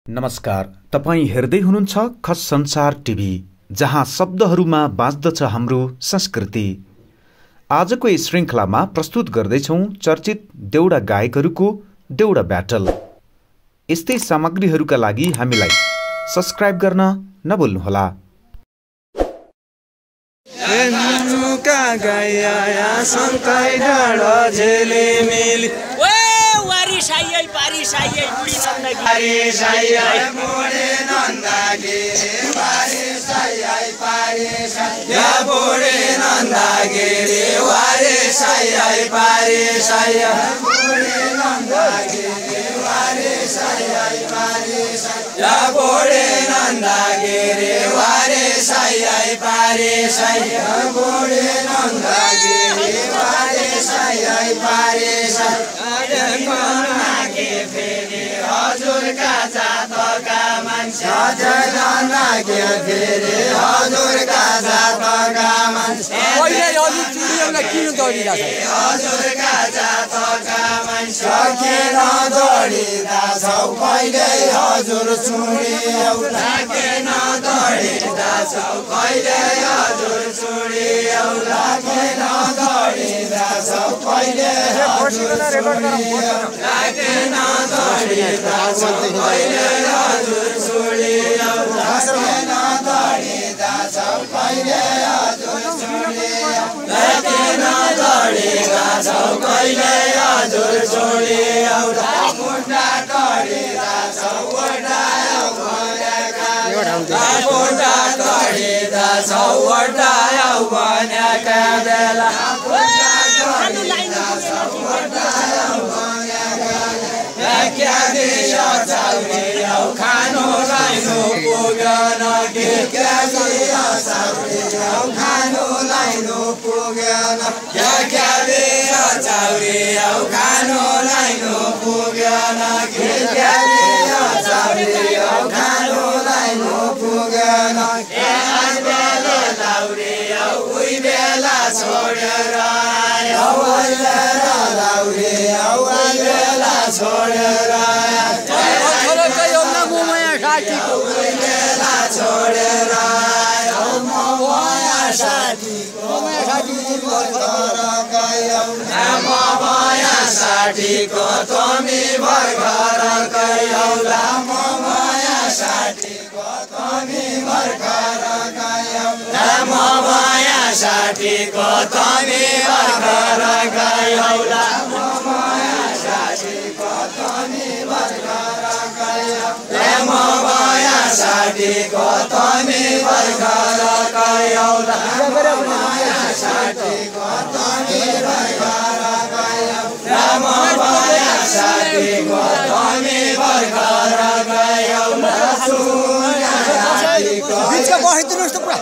नमस्कार, तपाईं हेर्दै हुनुहुन्छ खस संसार टिभी, जहाँ शब्दहरूमा बाँच्दछ हाम्रो संस्कृति। आजको यस श्रृङ्खलामा प्रस्तुत गर्दैछौं चर्चित देउडा गायकहरूको देउडा ब्याटल। यस्तै सामग्रीहरूका लागि हामीलाई सब्स्क्राइब गर्न नभुल्नुहोला। साई पारी साई बुढी नन्दा पारी साई मोरे नन्दा गे वारे साई पारी साई या बोरे नन्दा गे रे वारे साई पारी साई मोरे नन्दा गे रे वारे साई पारी साई या बोरे नन्दा गे रे वारे साई पारी साई या बोरे नन्दा गे रे वारे साई पारी साई हजुर का जातका मान्छे के फेरि हजुर का जातका मान्छे हजुर का जातका मान्छे किन दौडिँदा छौ कहिले हजुर चुडी औला किन दौडिँदा छौ कहिले हजुर चुडी औला किन दौडिँदा छौ कहिले हजुर चुडी औला किन दौडिँदा छौ कहिले हजुर चुडी औला किन दौडिँदा छौ कहिले हजुर चुडी औला किन दौडिँदा छौ कहिले हजुर चुडी औला मुन्डा दौडिँदा छौ ओडायो भनेका मुन्डा दौडिँदा छौ ओडायो भनेका बेला क्या दियो चाउरियो खानुलाई पुगेन कि क्या दियो चाउरियो खानुलाई पुगेन क्या दियो चाउरियो खानुलाई पुगेन कि क्या दियो चाउरियो खानुलाई पुगेन आज बेला लाउरियो उही बेला छोडेर आयो लाउरियो उही बेला छोडेर छोडेर साठीको तमी भर्खर गयौला माया साठीको तमी भर्खर गयौला माया साठीको तमी भर्खर गयौला माया साठीको तमी भर्खर गयौला माया साठीको तमी भर्खर गयौला माया साठीको तमी भर्खर गयौला माया साठीको तमी भर्खर गयौला बिचका बसिदिनुस् त पुरा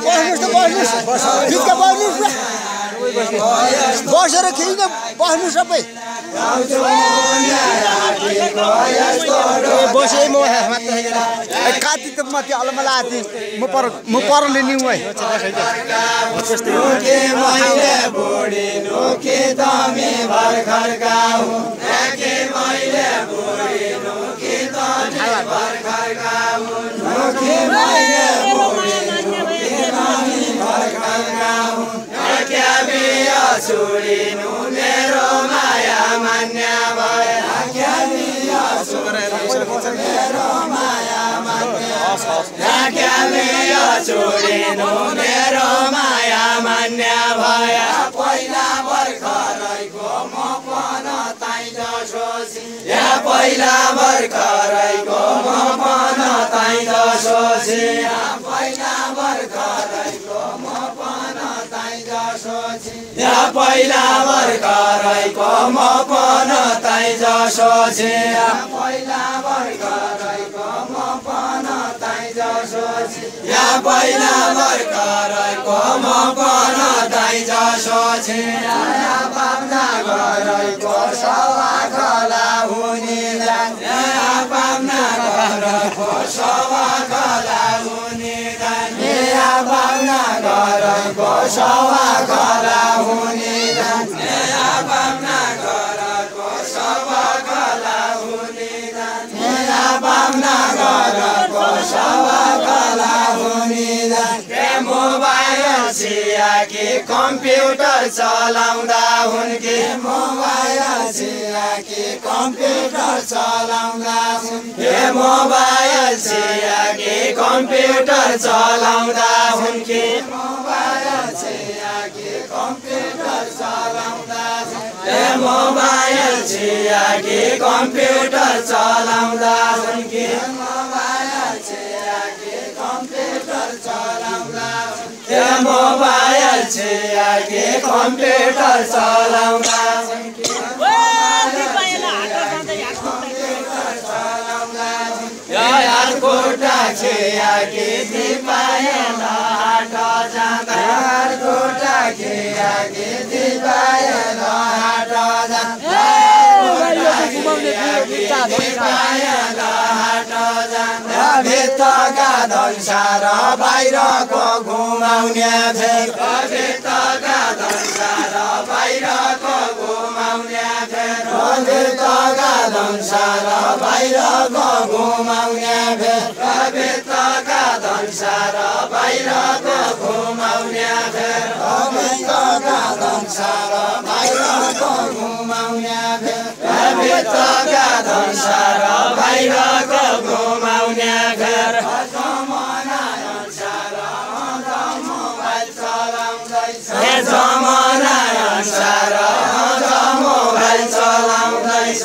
बस्नुस् बिचका बस्नुस् पुरा बसेर खिच्न बस्नु सबै बसे म काटी त म त्यो अलमला आती म पर लिनु है के मैले बुढी नोके तमी भर्खर गाउ के मैले बुढी नोके तमी भर्खर गाउ नोके मैले बुढी नोके तमी भर्खर गाउ क्या बियो छोडी नु मेरो माया मान्य भयो क्या बियो छोडी मेरो माया मान्य क्या बियो छोडी नु मेरो माया मान्य भयो पहिला भर्खरैको म पन ताई जसोसी या पहिला भर्खरैको म पन ताई जसोसी पहिला भर्खरैको म पन ताई जसोसी या पहिला भर्खरैको म पन ताई जसोसी पहिला भर्खरैको म पन ताई जसोसी या पहिला भर्खरैको म पन ताई जसोसी या पाप्ना घरैको सवा खला हुने या पाप्ना घरको सवा खला हुने या पाप्ना घरको सवा खला हुने या पाप्ना घरको सवा खला हुने या पाप्ना या कि कम्प्युटर चलाउँदा हुन् कि मोबाइल छिया कि कम्प्युटर चलाउँदा हुन् के मोबाइल छिया कि कम्प्युटर चलाउँदा हुन् कि मोबाइल छिया कि कम्प्युटर चलाउँदा ए मोबाइल छिया कि कम्प्युटर चलाउँदा हुन् कि मोबाइल छिया कि कम्प्युटर चलाउँदा ए मोबाइल छिया कि कम्प्युटर चलाउँदा हुन् कि यार कोटा छिया कि दिपायल हाट जाँदा यार कोटा छिया कि दिपायल हाट जाँदा भित्रका धनसार बाहिरको घुमाउने फेर भित्रका धनसार बाहिरको घुमाउने फेर भित्रका धनसार बाहिरको घुमाउने फेर भित्रका धनसार बाहिरको घुमाउने फेर भित्रका धनसार बाहिरको घुमाउने फेर भित्रका धनसार बाहिरको घुमाउने घर जमाना अनुसार मोबाइल चलाउँदैछ जमाना अनुसार मोबाइल चलाउँदैछ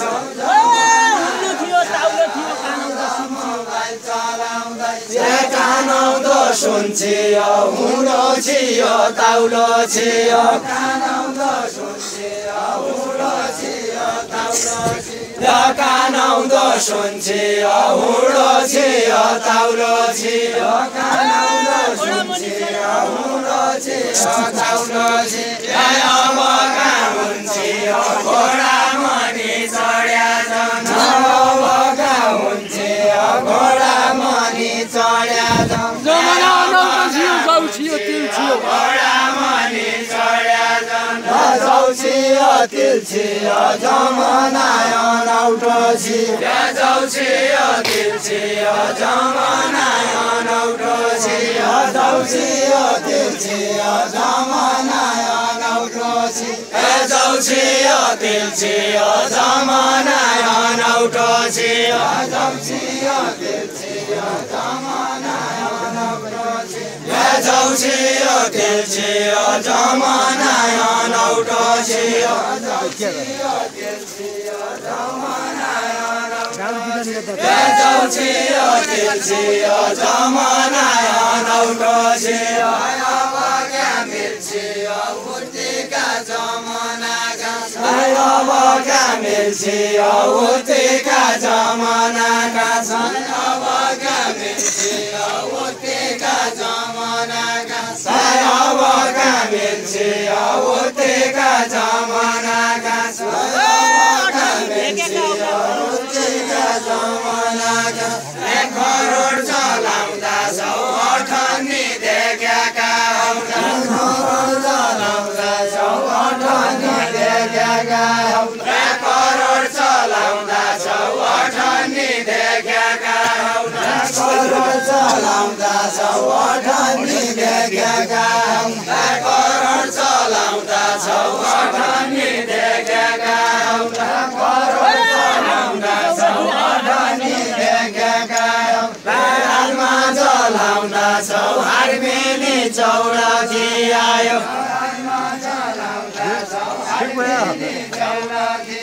कानौदो सुन्छियो हुँडो छियो ताउलो छियो कानौदो सुन्छियो हुँडो छियो ताउलो छियो कानौदो सुन्छियो हुँडो छियो ताउलो छियो कानौदो सुन्छियो हुँडो छियो ताउलो छियो अब कहाँ हुन्छियो घोडा मनी चढ्या छन् अब कहाँ हुन्छियो घोडा मनी चढ्या छन् जमाना नौलो छियो जाउ छियो तिल छियो घोडा मनी चढ्या छन् जाउ छियो तिल छियो जमाना अनौठो छियो जाउ छियो तिल छियो जमाना अनौठो छियो जाउ छियो तिल छियो जमाना अनौठो छियो जाउ छियो तिल छियो जमाना अनौठो छियो जाउ छियो तिल छियो जमाना अनौठो छियो जाउ छियो तिल छियो जमाना अनौठो छियो जाउ छियो तिल छियो जमाना जाउ छियो तिल छियो जमाना अनौठो छियो अब कहाँ मिल्छियो उतिका जमानाका अब कहाँ मिल्छियो उतिका जमानाका छन् अब कहाँ मिल्छियो उतिका जमानाका अब कहाँ मिल्छियो उतिका जमानाका छन् अब कहाँ मिल्छियो उतिका जमानाका 1 करोड चलाउँदा 128 देखेका हौला 1 करोड चलाउँदा 128 देखेका हौला 1 करोड चलाउँदा 128 देखेका हौला 1 करोड चलाउँदा 128 देखेका हौला 1 करोड चलाउँदा 128 देखेका हौला 1 करोड चलाउँदा 128 देखेका हौला हालमा चलाउँदा हारमेली चौडकी आयो हालमा चलाउँदा हारमेली चौडकी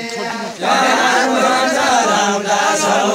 हालमा चलाउँदा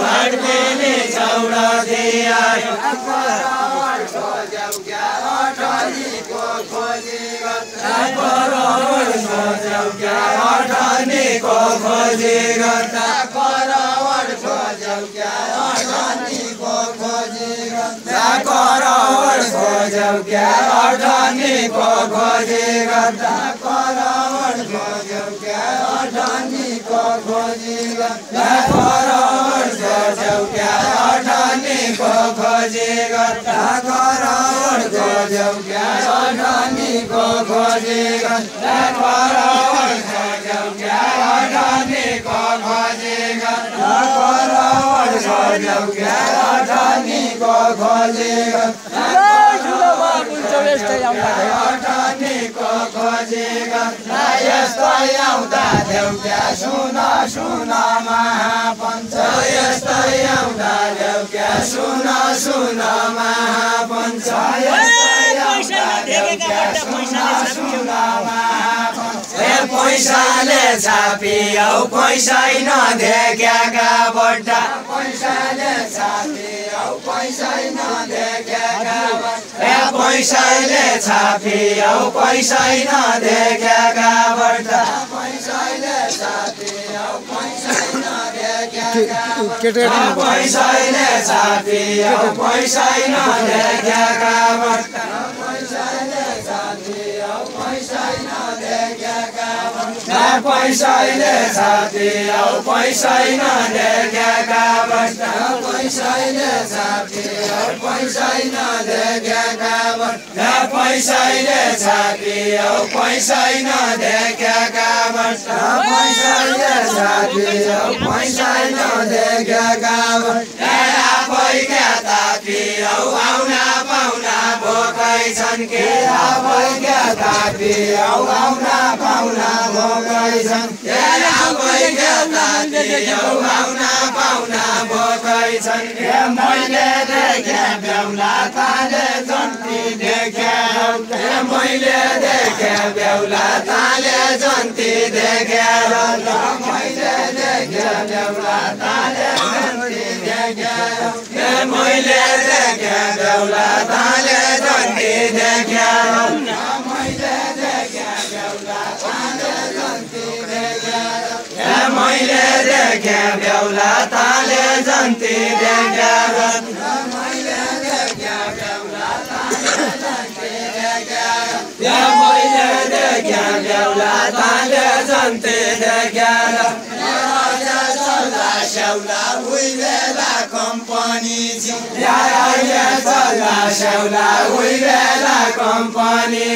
हारमेली चौडकी आयो करोड खोज्यौ क्या अठनीको खोजी गर्दा करोड खोज्यौ क्या अठनीको खोजी गर्दा करोड खोज्यौ क्या अठनीको खोजी गर्दा करोड खोज्यौ क्या अठनीको खोजी गर्दा करोड खोज्यौ क्या अठनीको खोजी गर्दा करोड खोज्यौ क्या अठनीको खोजी गर्दा करोड खोज्यौ क्या अठनीको खोजी गर्दा करोड खोज्यौ क्या अठनीको खोजी गर्दा करोड खोज्यौ क्या अठनीको को खोजेगा अठनीको खोजेगा यस्तो आउँदा देऊ क्या सुन सुन महापञ्च यस्तो आउँदा देऊ क्या सुन सुन महापञ्च पैसाले छापियौ पैसै नदेखेका बट्टा पैसाले छापियौ पैसै नदेखेका पैसाले छापियौ पैसै नदेखेका बट्टा पैसाले छापियौ पैसै नदेखेका पैसाले छापियौ पैसै नदेखेका बट्टा पैसाले छापियौ पैसै नदेखेका पैसाले छापियौ पैसै नदेखेका बट्टा पैसाले छापियौ पैसै नदेखेका बट्टा पैसाले छापियौ पैसै नदेखेका बट्टा पैसाले छापियौ पैसै नदेखेका बट्टा आफैका तापियौ आउना पाउना भोकै छन् के आफैका तापियौ आउना पाउना भोकै छन् आफैका तापियौ आउना पाउना भोकै छन् मैले देखे बेहुला ताले जन्ती देखे मैले देखे बेहुला ताले जन्ती देखेर मैले देखे बेहुला ताले जन्ती देखेर मैले देखे बेहुला ताले जन्ती देखेर मैले देखे बेहुला ताले जन्ती देखेर मैले देखे बेहुला ताले जन्ती देखेर मैले देखे बेहुला ताले जन्ती देखेर मैले देखे बेहुला ताले जन्ती देखेर स्याउला उही बेला कम्पनी चल्ला स्याउला उही बेला कम्पनी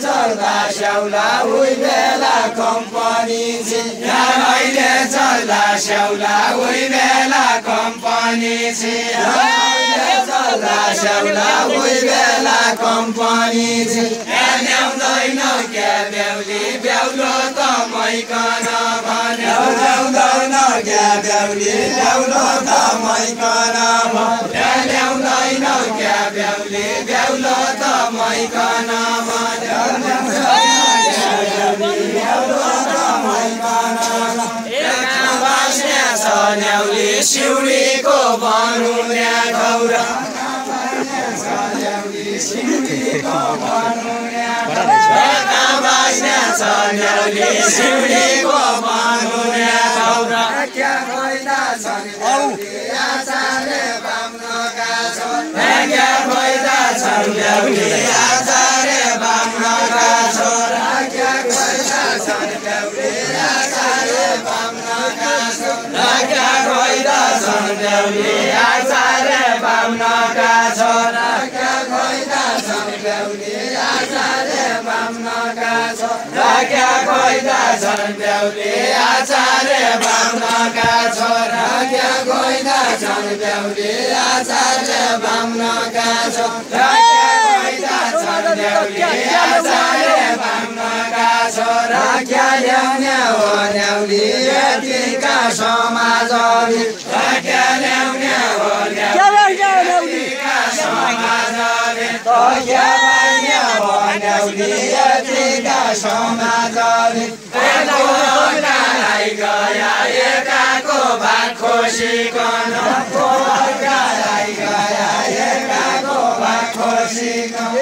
चल्ला स्याउला उही बेला कम्पनी अहिले चल्ला स्याउला उही बेला कम्पनी चल्ला स्याउला उही बेला कम्पनी ल्याउँदैन क्या बेहुली बेहुलो त मैकन भन्यो ल्याउँदैन क्या बेहुली बेहुलो त मैकन ल्याउँदैन क्या बेहुली बेहुलो त मैकन बस्ने छ न्याउली सिउरीको बनुन्या खौरा बस्ने छ न्याउली सिउरीको बनुन्या खौरा क्या फाइदा छन् आचार्य बाम्नका छोरा क्या फाइदा छन् न्याउली आचार्य बाम्नका छोरा क्या फाइदा छन् न्याउली आचार्य बाम्नका छोरा क्या फाइदा छन् न्याउली आचार्य बाम्नका छोरा क्या फाइदा छन् न्याउली आचार्य बाम्नका छोरा क्या फाइदा छन् न्याउली आचार्य बाम्नका छोरा क्या फाइदा छन् न्याउली आचार्य बाम्नका छोरा क्या फाइदा छन् न्याउली आचार्य बाम्नका छोरा क्या ल्याउने हो न्याउली यतिका समाजले क्या ल्याउने हो न्याउली समाजले क्या ल्याउने हो न्याउली यतिका समाजले गया एकाको भात खोसिकन गया एकाको भात खोसिकन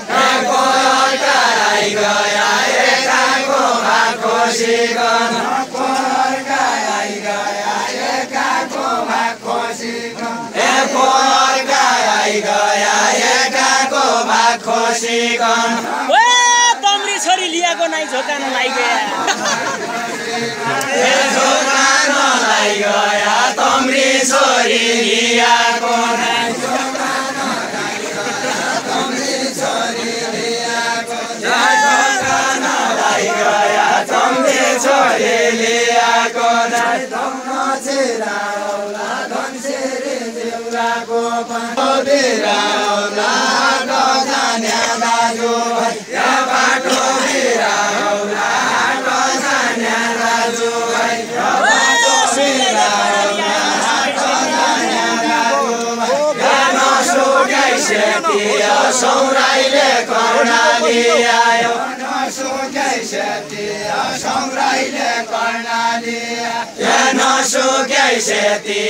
गया एकाको भात खोसिकन गया एकाको भात खोसिकन गया एकाको भात खोसिकन तम्री छोरी लिएको नाइ झोकान लाइगया झोकान लाइगया तम्री छोरी लिएको नाइ झोकान तम्री छोरी लिएको झोकान लाइगया तम्री छोरी लिएको नाइ धम्म छिराउला धनसिरी औलाको बिराउला जान्या दाजु भाइ या बाटो बिराउला जान्या दाजु भाइ या बाटो बिराउला जान्या दाजु भाइ या नसुकै सेती सौराइले कर्णाली आयो नसुकै सेती सौराइले कर्णाली या नसुकै सेती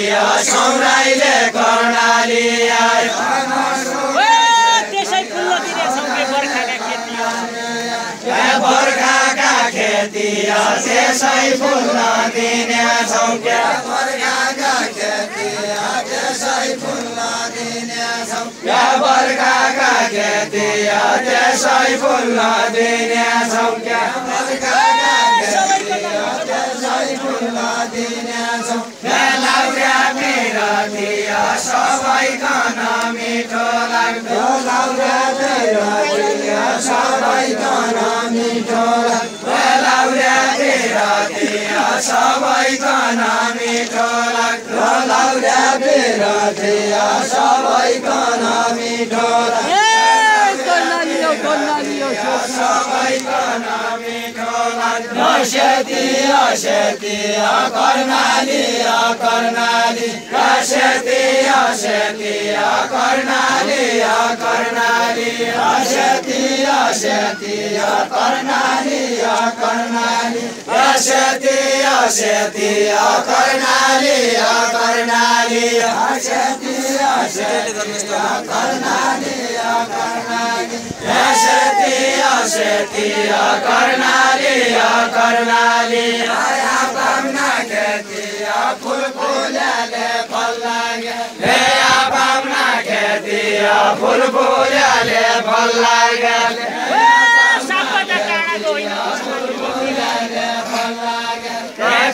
सौराइले कर्णाली आयो त्यसै फुल्न दिने सौके बर्खाका खेती बर्खाका खेती त्यसै फुल्न दिने सौके बर्खाका खेती त्यसै फुल्न दिने सौके बर्खाका खेती त्यसै फुल्न दिने सौके बर्खाका खेती त्यसै फुल्न दिने सौके लाउरा बिरती सबैकन मिठो लाग्दो लाउरा बिरती सबैकन मिठो लाग्दो लाउरा बिरती सबैकन मिठो लाग्दो लाउरा बिरती सबैकन मिठो लाग्दो सबैकन मिठो लाग्दो सेती सेती कर्णाली कर्णाली सेती सेती कर्णाली कर्णाली सेती सेती कर्णाली कर्णाली सेती सेती कर्णाली कर्णाली सेती सेती कर्णाली कर्णाली सेती सेती कर्णाली कर्णाली आया पाम्ना खेती फुल फुल्याले फल लाग्यो हे पाम्ना खेती फुल फुल्याले फल लाग्यो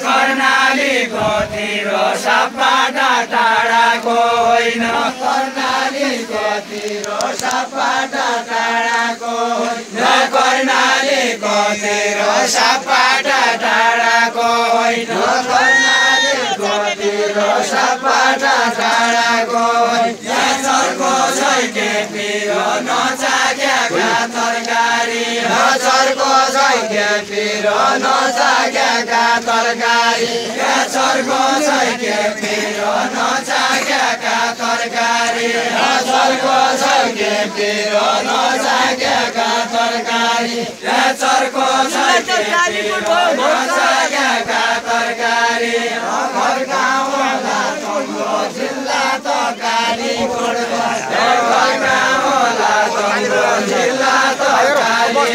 कर्णालीको तिरो सपाटा टाढाको होइन कर्णालीको तिरो सपाटा टाढाको होइन कर्णालीको तिरो सपाटा टाढाको होइन कर्णालीको तिरो सपाटा टाढाको होइन चर्को छैके पिरो नचाक्याका तरकारी चर्को छैके पिरो नचाक्याका तरकारी चर्को छैके पिरो नचाक्याका तरकारी चर्को छैके पिरो नचाक्याका तरकारी चर्को छैके पिरो नचाक्याका तरकारी घर गाउँला तम्रो जिल्ला तरकारी घर गाउँला तम्रो जिल्ला तरकारी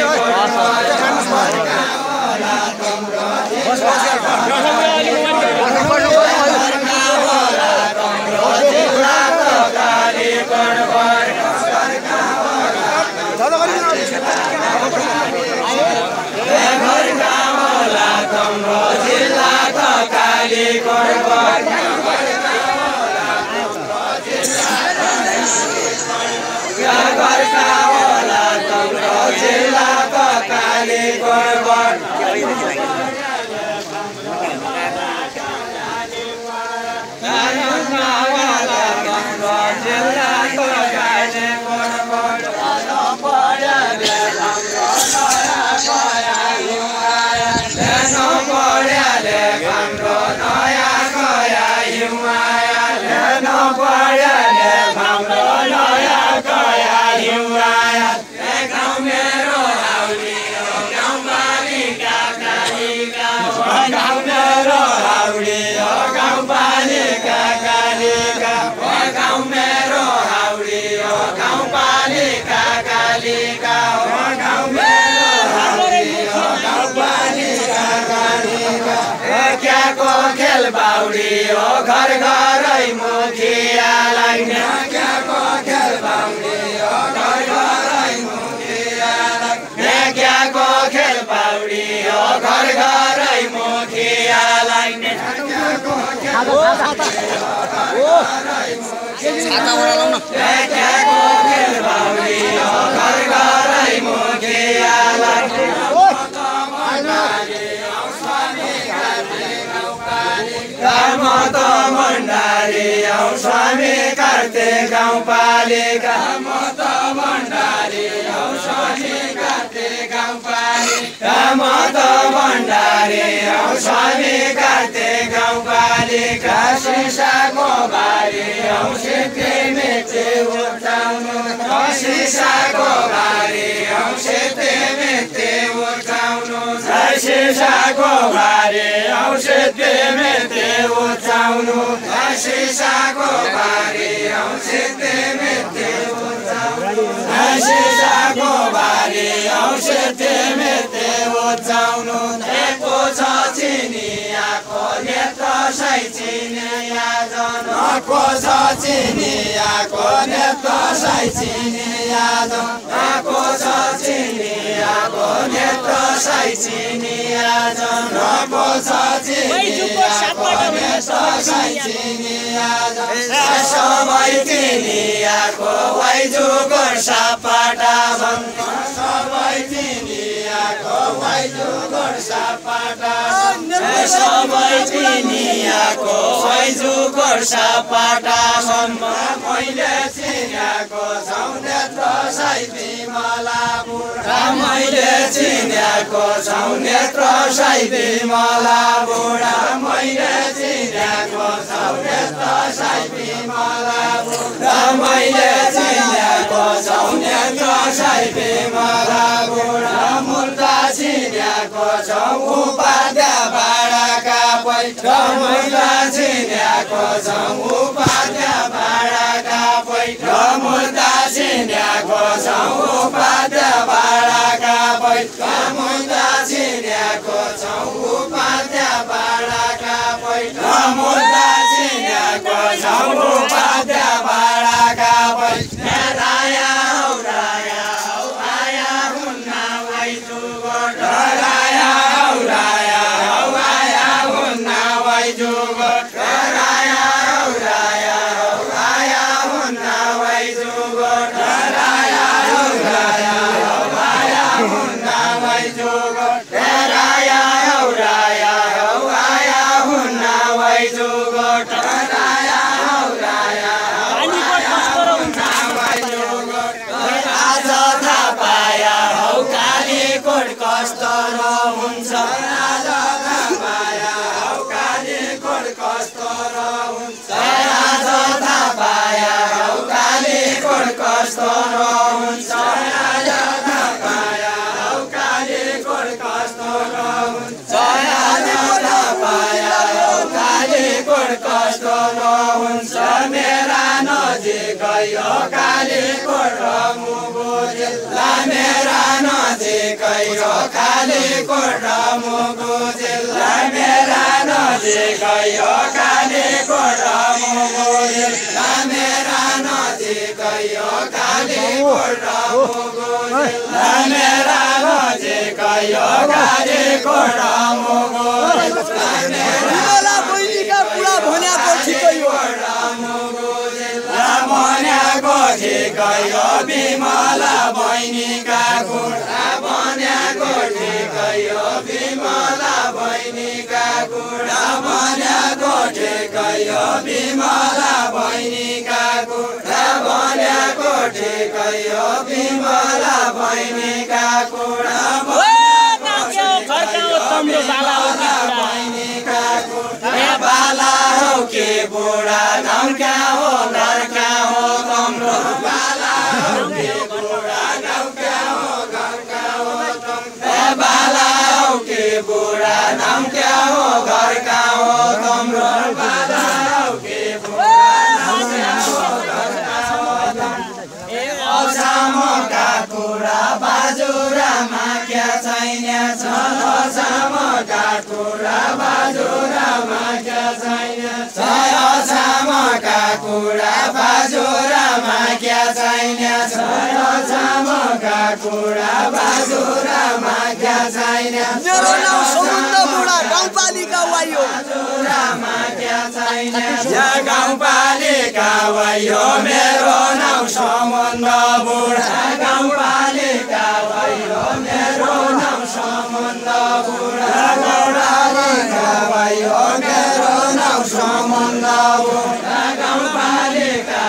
बाउडी हो घर घरै मुखियालाई क्याको खेल बाउडी हो घर घरै मुखियालाई क्याको खेल बाउडी हो घर घरै मुखियालाई क्याको खेल बाउडी हो घर घरै मुखियालाई धर्म त भण्डारी औ स्वामी कार्ते गाउँपालिका मत भण्डारी औषधि कार्ते गाउँपालिका मत भण्डारी औषधि कार्ते गाउँपालिका सिसाको बारी औषधि मेटे उठाउनु सिसाको बारी औषधि मेटे उठाउनु सिसाको बारी औषधि मेटे उठाउनु सिसाको बारी औषधि मेटे उठाउनु सिसाको बारी औषधि मेटे उठाउनु एको छ चिनियाको नेत्र सै चिनिया जनको छ चिनियाको नेत्र सै चिनिया जनको छ चिनियाको नेत्र सै चिनिया जनको छ चिनियाको नेत्र सै चिनिया सबै चिनियाको वाइजुगर सापाटा सबै चिनियाको वाइजुगर सापाटा सबै चिनियाको वाइजुगर सापाटा मैले चिनियाको छौ नेत्र सै बिमलापुर मैले चिनियाको छौ नेत्र सै बिमलापुर मैले चिनियाको छौ नेत्र सै बिमलापुर मैले चिनियाको छौ नेत्र सै बिमलापुर मुर्दा चिनियाको छौ उपाध्या भाडाका पैठा मुर्दा चिनियाको छौ उपाध्या भाडाका पैठा मुर्दा चिनियाको छौ उपाध्या भाडाका पैठा मुर्दा चिनियाको छौ उपाध्या भाडाका पैठा मुर्दा चिनियाको छौ उपाध्या भाडाका पैठा राया हौ आया हुन्न वाइजुगर राया हौ आया हुन्न वाइजुगर राया हौ आया हुन्न वाइजुगर राया हौ आया हुन्न वाइजुगर राया हौ आया हुन्न वाइजुगर राया हौ आज थाहा पाया हौ कालीकोट कस्तो हुन्छ आज थाहा पाया हौ कालीकोट कस्तो हुन्छ आज थाहा पाया हौ कालीकोट कस्तो हुन्छ आज थाहा पाया हौ कालीकोट कस्तो हुन्छ आज थाहा पाया हौ कालीकोट कस्तो हुन्छ मेरा नजिकै हो कालीकोट र मुगु जिल्ला मेरा नजिकै हो कालीकोट र मुगु जिल्ला मेरा नजिकै हो कालीकोट र मुगु जिल्ला मेरा नजिकै हो कालीकोट र मुगु जिल्ला मेरा नजिकै हो कालीकोट र मुगु जिल्ला मेरा बहिनीका पुरा भनेको ठिकै हो भनेको ठिकै हो बिमला बहिनीका कुरा भनेको ठिकै हो बिमला बहिनीका कुरा भनेको ठिकै हो बिमला बहिनीका कुरा भनेको ठिकै हो बिमला बहिनीका कुरा बाला हो के बुढा नाम क्या हो घर क्या हो तम्रो बाला हो के बुढा नाम क्या हो घर क्या हो तम्रो बाला हो के बुढा नाम क्या हो घर क्या हो तम्रो बाला हो के बुढा नाम क्या हो घर क्या हो असामका कुरा बाजुरामा क्या छैन छ असामका कुरा बाजुरामा क्या छैन छ असामका कुरा बाजुरामा क्या छैन छ असामका कुरा बाजुरामा क्या छैन मेरो नाम समुद्र बुढा गाउँपालिका वायो बाजुरामा क्या छैन या गाउँपालिका वायो मेरो नाम समुद्र बुढा गाउँपालिका वायो मेरो नाम समुद्र बुढा गाउँपालिका वायो मेरो नाम समुद्र बुढा गाउँपालिका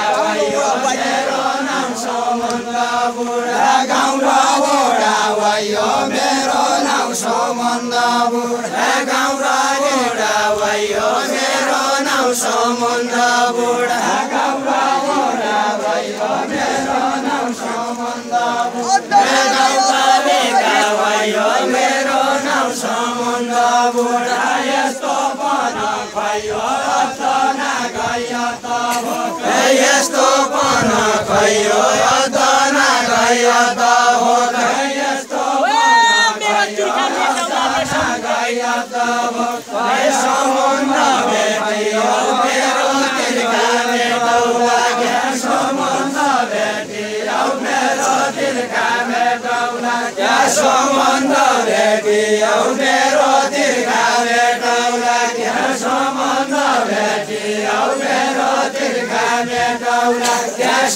बुढा गाउँ र बुढा भयो मेरो नाउँ समुद्र बुढा गाउँ र बुढा भयो मेरो नाउँ समुद्र बुढा गाउँ पालेका भयो मेरो नाउँ समुद्र बुढा यस्तो पन खैयो त नगयो त यस्तो पन खैयो त नगयो त हो यस्तो समुद्र भेटियो मेरो तिर्खा भेटौला समुद्र भेटियो मेरो तिर्खा भेटौला समुद्र भेटियो मेरो तिर्खा भेटौला समुद्र भेटियो मेरो तिर्खा भेटौला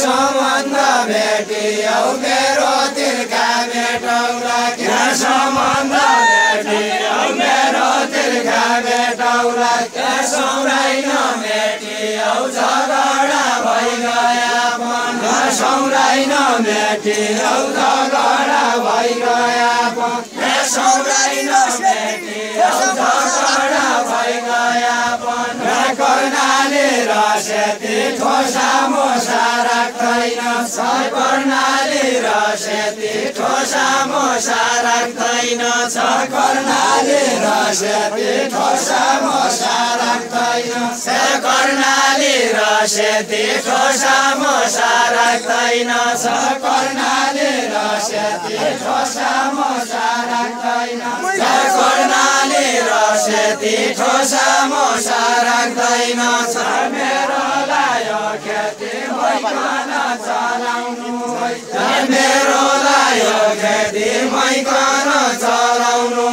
समुद्र भेटियो मेरो तिर्खा भेटौला समुद्र भेटियो मेरो तिर्खा भेटौला सौराइन भेटियो झगडा भइगया सौराइन भेटियो झगडा भइगया सौराइन भेटियो झगडा भइगया कर्णाली रसेती ठोसा मोसा राख्दैन कर्णाली रसेती ठोसा मोसा राख्दैन कर्णाली रसेती ठोसा मोसा राख्दैन कर्णाली रसेती ठोसा मोसा राख्दैन कर्णाली रसेती ठोसा मोसा राख्दैन कर्णाली रसेती ठोसा मोसा राख्दैन मेरो लायो खेती मैकन चलाउनु मेरो लायो खेती मैकन चलाउनु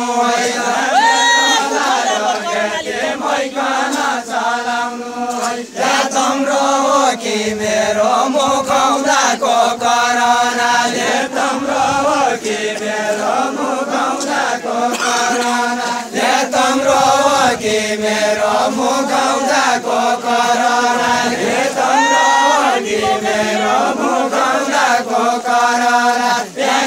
मैकन चलाउनु तम्रो हो कि मेरो मुखौदाको करनाले तम्रो हो कि मेरो मुखौदाको करनाले तम्रो हो कि मेरो मुखौदाको करनाले तम्रो हो कि मेरो मुखौदाको करना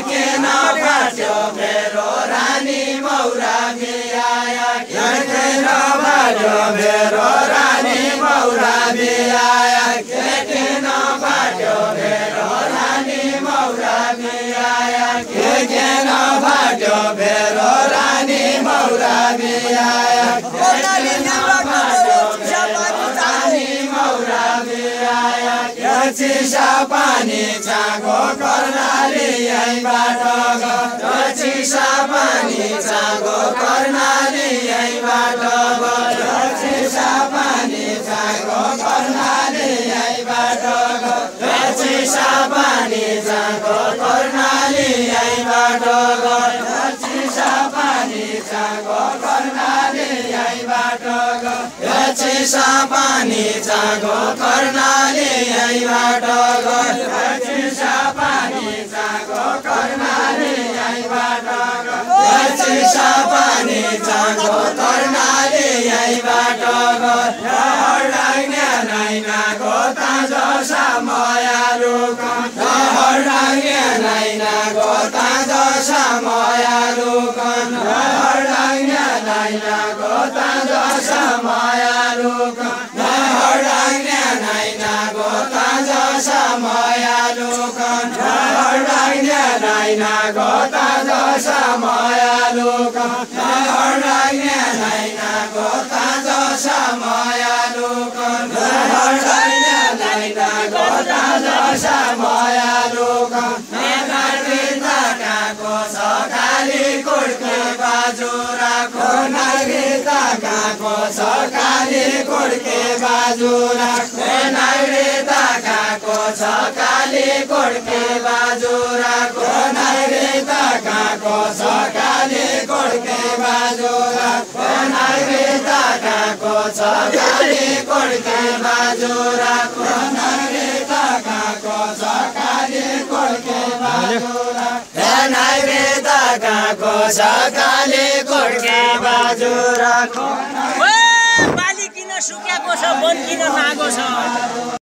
किन फाट्यो मेरो रानी मौरा बिहाया किन फाट्यो मेरो रानी मौरा बिहाया किन फाट्यो मेरो रानी मौरा बिहाया किन फाट्यो मेरो रानी मौरा बिहाया चिसा पानी चाँगो कर्णाली यहीँबाट चिसा पानी चाँगो कर्णाली यहीँबाट चिसा पानी चाँगो कर्णाली यहीँबाट चिसा पानी चाँगो कर्णाली यहीँबाट चिसा पानी चाँगो कर्णाली यहीँबाट चिसा पानी चाँगो कर्णाली यहीँबाट चिसा पानी चाँगो कर्णाली यहीँबाट चिसा पानी चाँगो कर्णाली यहीँबाट हर्डाङ्गे नाइनाको ताजो समयालु हर्डाङ्गे नाइनाको ताजो समयालु हर्डाङ्गे नाइनाको ताजो समयालु हर्डाङ्गे नाइनाको ताजो समयालु हर्डाङ्गे नाइनाको ताजो समयालु हर्डाङ्गे नाइनाको ताजो समयालु हर्डाङ्गे नाइनाको ताजो समयालु नागरिकताको सकाली कुर्के बाजु राखो नागरिकताको सकाली कुर्के बाजु राखो नागरिकताको सकाली कुर्के बाजु राखो नागरिकताको सकाली कुर्के बाजु राखो नागरिकताको सकाली कुर्के बाजु राखो नागरिकताको सकाली कुर्के बाजु राखो नागरिकताको सकाली कुर्के बाजु राखो बाली किन सुकेको छ वन किन नागो छ